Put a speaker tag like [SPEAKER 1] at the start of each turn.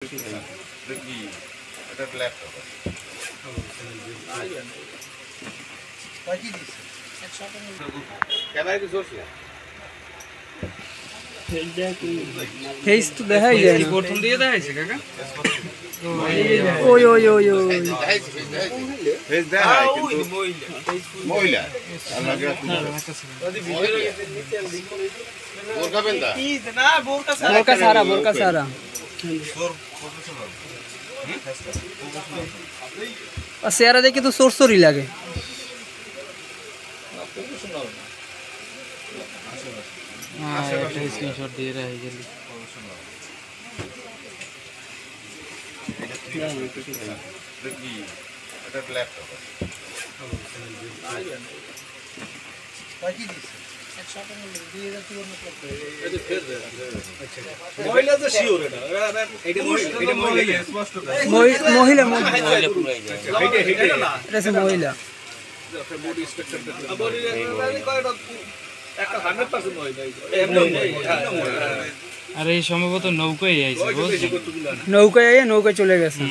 [SPEAKER 1] এটা laptop camera কি জোরছে
[SPEAKER 2] face তো দেখাই যায় না
[SPEAKER 3] প্রথম দিয়ে দেখাইছে কাকা
[SPEAKER 2] ওই ওই ওই ওই
[SPEAKER 1] ফেস দেখায় কিন্তু মহিলা বোরকা পেন্দা
[SPEAKER 2] বোরকা সারা আর চেহারা দেখে তো সোরসরি লাগে
[SPEAKER 3] স্ক্রিনশট দিয়ে রাখি গেলি
[SPEAKER 1] এটা ল্যাপটপ
[SPEAKER 2] মহিলা মহিলা
[SPEAKER 3] আর এই সম্ভবত নৌকায় আইছে
[SPEAKER 2] নৌকায় চলে গেছে।